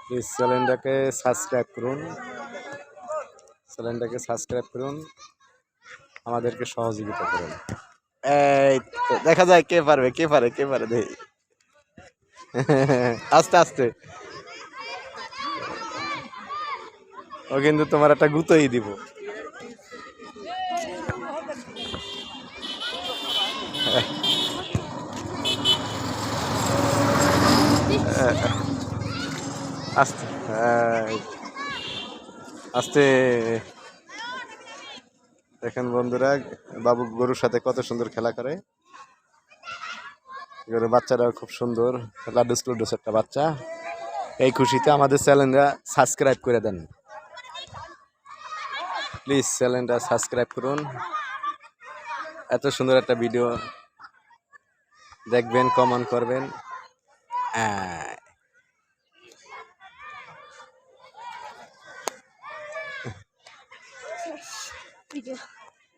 Please চ্যানেলটাকে subscribe করুন, চ্যানেলটাকে সাবস্ক্রাইব করুন, আমাদেরকে সহযোগিতা করুন। এই তো দেখা যায় কে পারবে, কে পারে, কে পারে দেখি। আস্তে আস্তে, ও কিন্তু তোমার একটা গুঁতোই দিব। আস্তে আস্তে। দেখেন বন্ধুরা, বাবু গরুর সাথে কত সুন্দর খেলা করে। গরুর বাচ্চারাও খুব সুন্দর, লাডুস লুডুস একটা বাচ্চা। এই খুশিতে আমাদের চ্যানেলটা সাবস্ক্রাইব করে দেন প্লিজ, চ্যানেলটা সাবস্ক্রাইব করুন। এত সুন্দর একটা ভিডিও দেখবেন, কমেন্ট করবেন। ভিডিও